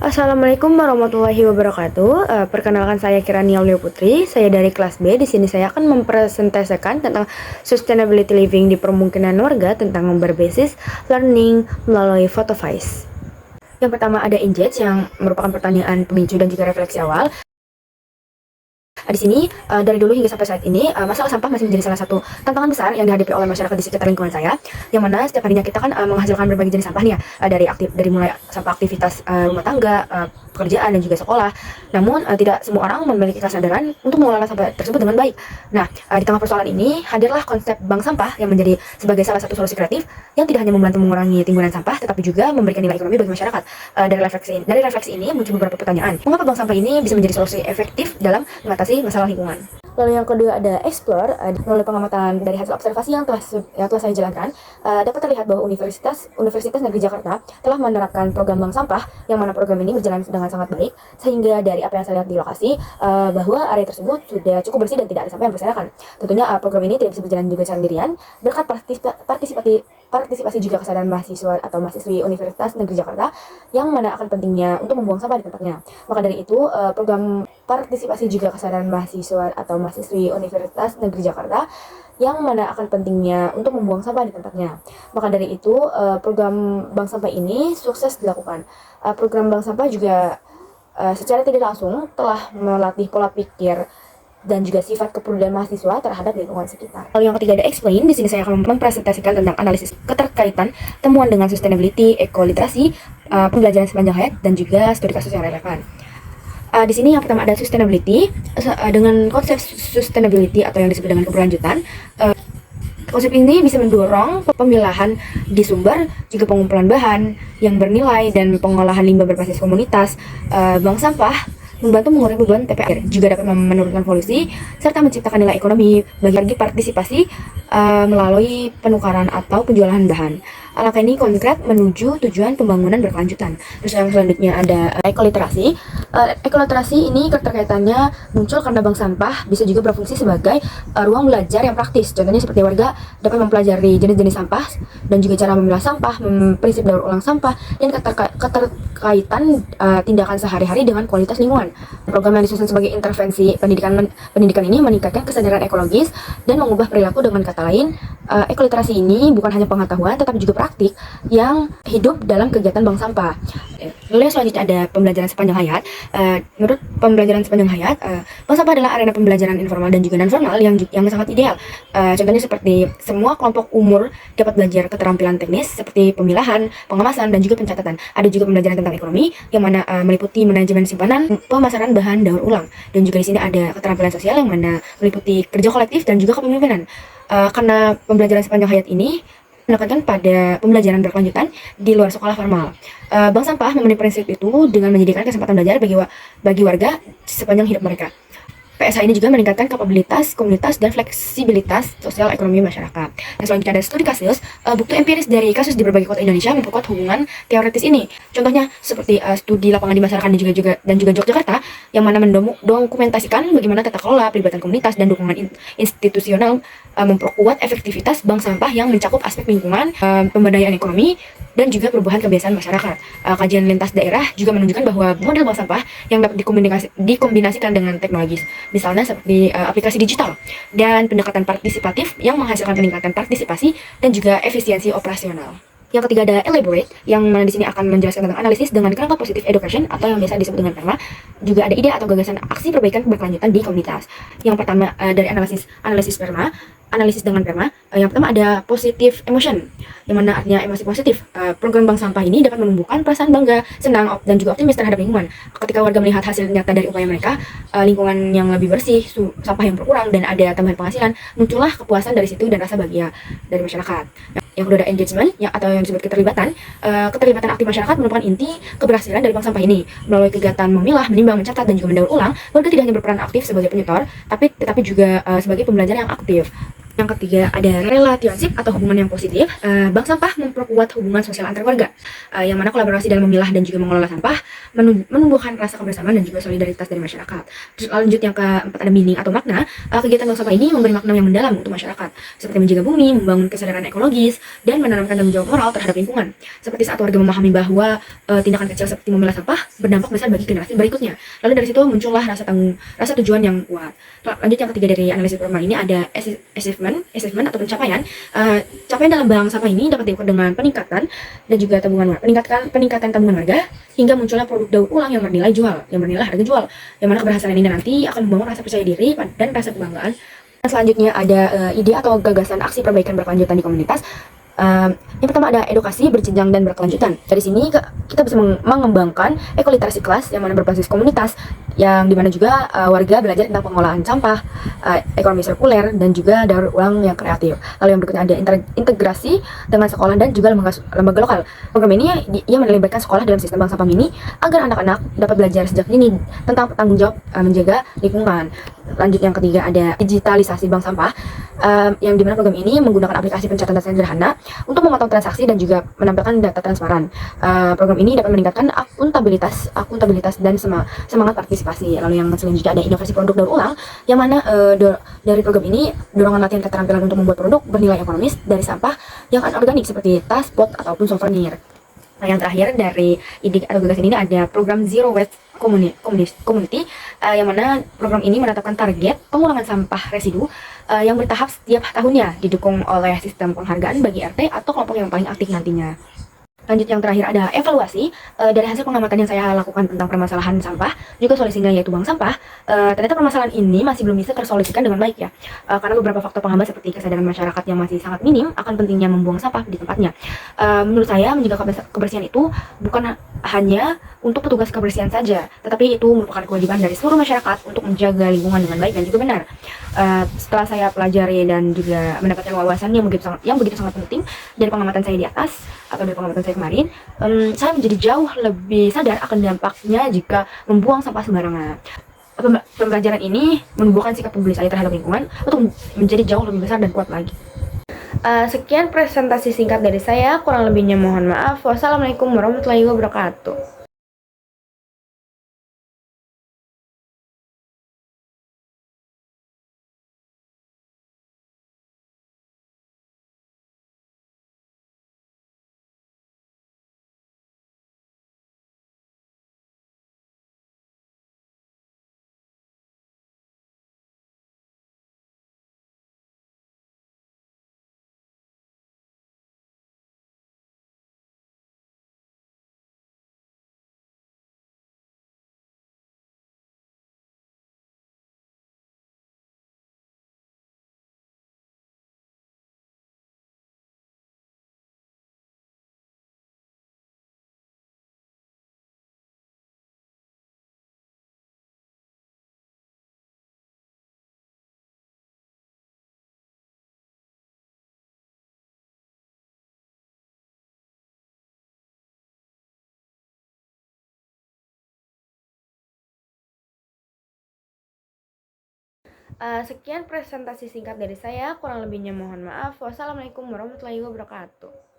Assalamualaikum warahmatullahi wabarakatuh. Perkenalkan saya Kirani Aulia Putri. Saya dari kelas B. Di sini saya akan mempresentasikan tentang sustainability living di permukiman warga tentang berbasis learning melalui photovice. Yang pertama ada engage yang merupakan pertanyaan pemicu dan juga refleksi awal. Di sini dari dulu hingga sampai saat ini masalah sampah masih menjadi salah satu tantangan besar yang dihadapi oleh masyarakat di sekitar lingkungan saya, yang mana setiap harinya kita kan menghasilkan berbagai jenis sampah nih ya, dari mulai sampah aktivitas rumah tangga, pekerjaan dan juga sekolah. Namun tidak semua orang memiliki kesadaran untuk mengelola sampah tersebut dengan baik. Nah, di tengah persoalan ini hadirlah konsep bank sampah yang menjadi sebagai salah satu solusi kreatif yang tidak hanya membantu mengurangi timbunan sampah, tetapi juga memberikan nilai ekonomi bagi masyarakat. Dari refleksi ini muncul beberapa pertanyaan. Mengapa bank sampah ini bisa menjadi solusi efektif dalam mengatasi masalah lingkungan? Lalu yang kedua ada explore. Melalui pengamatan dari hasil observasi yang telah saya jalankan, dapat terlihat bahwa Universitas Negeri Jakarta telah menerapkan program bank sampah, yang mana program ini berjalan dengan sangat baik, sehingga dari apa yang saya lihat di lokasi, bahwa area tersebut sudah cukup bersih dan tidak ada sampah yang berserakan. Tentunya program ini tidak bisa berjalan juga sendirian, berkat partisipasi juga kesadaran mahasiswa atau mahasiswi Universitas Negeri Jakarta, yang mana akan pentingnya untuk membuang sampah di tempatnya. Maka dari itu, program partisipasi juga kesadaran mahasiswa atau mahasiswi Universitas Negeri Jakarta, yang mana akan pentingnya untuk membuang sampah di tempatnya. Maka dari itu, program bank sampah ini sukses dilakukan. Program bank sampah juga secara tidak langsung telah melatih pola pikir dan juga sifat kepedulian mahasiswa terhadap lingkungan sekitar. Lalu yang ketiga ada explain. Di sini saya akan mempresentasikan tentang analisis keterkaitan temuan dengan sustainability, ekoliterasi, pembelajaran sepanjang hayat, dan juga studi kasus yang relevan. Di sini yang pertama ada sustainability. Dengan konsep sustainability atau yang disebut dengan keberlanjutan, konsep ini bisa mendorong pemilahan di sumber, juga pengumpulan bahan yang bernilai, dan pengolahan limbah berbasis komunitas. Bank sampah membantu mengurangi beban TPR, juga dapat menurunkan polusi, serta menciptakan nilai ekonomi bagi partisipasi melalui penukaran atau penjualan bahan. Langkah ini konkret menuju tujuan pembangunan berkelanjutan. Terus yang selanjutnya ada ekoliterasi. Ekoliterasi ini keterkaitannya muncul karena bank sampah bisa juga berfungsi sebagai ruang belajar yang praktis. Contohnya seperti warga dapat mempelajari jenis-jenis sampah dan juga cara memilah sampah, prinsip daur ulang sampah, dan keterkaitan tindakan sehari-hari dengan kualitas lingkungan. Program yang disusun sebagai intervensi pendidikan ini meningkatkan kesadaran ekologis dan mengubah perilaku. Dengan kata lain, ekoliterasi ini bukan hanya pengetahuan tetapi juga praktik yang hidup dalam kegiatan bank sampah. Lalu yang selanjutnya ada pembelajaran sepanjang hayat. Menurut pembelajaran sepanjang hayat, bank sampah adalah arena pembelajaran informal dan juga non formal yang sangat ideal. Contohnya seperti semua kelompok umur dapat belajar keterampilan teknis seperti pemilahan, pengemasan, dan juga pencatatan. Ada juga pembelajaran tentang ekonomi yang mana meliputi manajemen simpanan, pemasaran bahan daur ulang, dan juga di sini ada keterampilan sosial yang mana meliputi kerja kolektif dan juga kepemimpinan. Karena pembelajaran sepanjang hayat ini menekankan pada pembelajaran berkelanjutan di luar sekolah formal. Bank sampah memenuhi prinsip itu dengan menyediakan kesempatan belajar bagi warga sepanjang hidup mereka. PSH ini juga meningkatkan kapabilitas komunitas dan fleksibilitas sosial ekonomi masyarakat. Yang selanjutnya ada studi kasus. Bukti empiris dari kasus di berbagai kota Indonesia memperkuat hubungan teoritis ini. Contohnya seperti studi lapangan di masyarakat dan juga Yogyakarta, yang mana mendokumentasikan bagaimana tata kelola, pelibatan komunitas, dan dukungan institusional memperkuat efektivitas bank sampah yang mencakup aspek lingkungan, pemberdayaan ekonomi, dan juga perubahan kebiasaan masyarakat. Kajian lintas daerah juga menunjukkan bahwa model bank sampah yang dapat dikombinasikan dengan teknologis, misalnya seperti aplikasi digital dan pendekatan partisipatif yang menghasilkan peningkatan partisipasi dan juga efisiensi operasional. Yang ketiga ada elaborate, yang mana di sini akan menjelaskan tentang analisis dengan kerangka positive education atau yang biasa disebut dengan PERMA. Juga ada ide atau gagasan aksi perbaikan berkelanjutan di komunitas. Yang pertama dari analisis PERMA, analisis dengan PERMA. Yang pertama ada positive emotion, yang mana artinya emosi positif. Program bank sampah ini dapat menumbuhkan perasaan bangga, senang, dan juga optimis terhadap lingkungan. Ketika warga melihat hasil nyata dari upaya mereka, lingkungan yang lebih bersih, sampah yang berkurang, dan ada tambahan penghasilan, muncullah kepuasan dari situ dan rasa bahagia dari masyarakat. Yang kedua ada engagement, atau yang disebut keterlibatan. Keterlibatan aktif masyarakat merupakan inti keberhasilan dari bank sampah ini. Melalui kegiatan memilah, menimbang, mencatat, dan juga mendaur ulang, warga tidak hanya berperan aktif sebagai penyetor, tetapi juga sebagai pembelajar yang aktif. Yang ketiga ada relationship atau hubungan yang positif. Bank sampah memperkuat hubungan sosial antar warga, yang mana kolaborasi dalam memilah dan juga mengelola sampah menumbuhkan rasa kebersamaan dan juga solidaritas dari masyarakat. Terus lanjut yang keempat ada meaning atau makna. Kegiatan bank sampah ini memberi makna yang mendalam untuk masyarakat, seperti menjaga bumi, membangun kesadaran ekologis, dan menanamkan tanggung jawab moral terhadap lingkungan. Seperti saat warga memahami bahwa tindakan kecil seperti memilah sampah berdampak besar bagi generasi berikutnya. Lalu dari situ muncullah rasa tujuan yang kuat. Lanjut yang ketiga dari analisis formal ini ada assessment atau pencapaian. Capaian dalam bank sampah ini dapat diukur dengan peningkatan dan juga tabungan warga, peningkatan tabungan warga hingga munculnya produk daur ulang yang bernilai harga jual. Yang mana keberhasilan ini nanti akan membangun rasa percaya diri dan rasa kebanggaan. Dan selanjutnya ada ide atau gagasan aksi perbaikan berkelanjutan di komunitas. Yang pertama ada edukasi berjenjang dan berkelanjutan. Dari sini kita bisa mengembangkan ekoliterasi kelas yang mana berbasis komunitas, yang dimana juga warga belajar tentang pengolahan sampah, ekonomi sirkuler, dan juga daur ulang yang kreatif. Lalu yang berikutnya ada integrasi dengan sekolah dan juga lembaga lokal. Program ini ia melibatkan sekolah dalam sistem bank sampah mini agar anak-anak dapat belajar sejak dini tentang tanggung jawab menjaga lingkungan. Lanjut yang ketiga ada digitalisasi bank sampah, yang dimana program ini menggunakan aplikasi pencatatan sederhana untuk memotong transaksi dan juga menampilkan data transparan. Program ini dapat meningkatkan akuntabilitas dan semangat partisipasi. Lalu yang selanjutnya ada inovasi produk daur ulang, yang mana dari program ini dorongan latihan keterampilan untuk membuat produk bernilai ekonomis dari sampah yang anorganik seperti tas, pot, ataupun souvenir. Nah, yang terakhir dari ide atau gagasan ini ada program Zero Waste Community, yang mana program ini menetapkan target pengurangan sampah residu yang bertahap setiap tahunnya, didukung oleh sistem penghargaan bagi RT atau kelompok yang paling aktif nantinya. Lanjut yang terakhir ada evaluasi. Dari hasil pengamatan yang saya lakukan tentang permasalahan sampah, juga solusinya yaitu bank sampah, ternyata permasalahan ini masih belum bisa tersolusikan dengan baik ya, karena beberapa faktor penghambat seperti kesadaran masyarakat yang masih sangat minim akan pentingnya membuang sampah di tempatnya. Menurut saya menjaga kebersihan itu bukan hanya untuk petugas kebersihan saja, tetapi itu merupakan kewajiban dari seluruh masyarakat untuk menjaga lingkungan dengan baik dan juga benar. Setelah saya pelajari dan juga mendapatkan wawasan yang begitu sangat penting dari pengamatan saya di atas atau dari pengamatan saya kemarin, saya menjadi jauh lebih sadar akan dampaknya jika membuang sampah sembarangan. Pembelajaran ini menumbuhkan sikap peduli saya terhadap lingkungan untuk menjadi jauh lebih besar dan kuat lagi. Sekian presentasi singkat dari saya, kurang lebihnya mohon maaf. Wassalamualaikum warahmatullahi wabarakatuh. Sekian presentasi singkat dari saya, kurang lebihnya mohon maaf. Wassalamualaikum warahmatullahi wabarakatuh.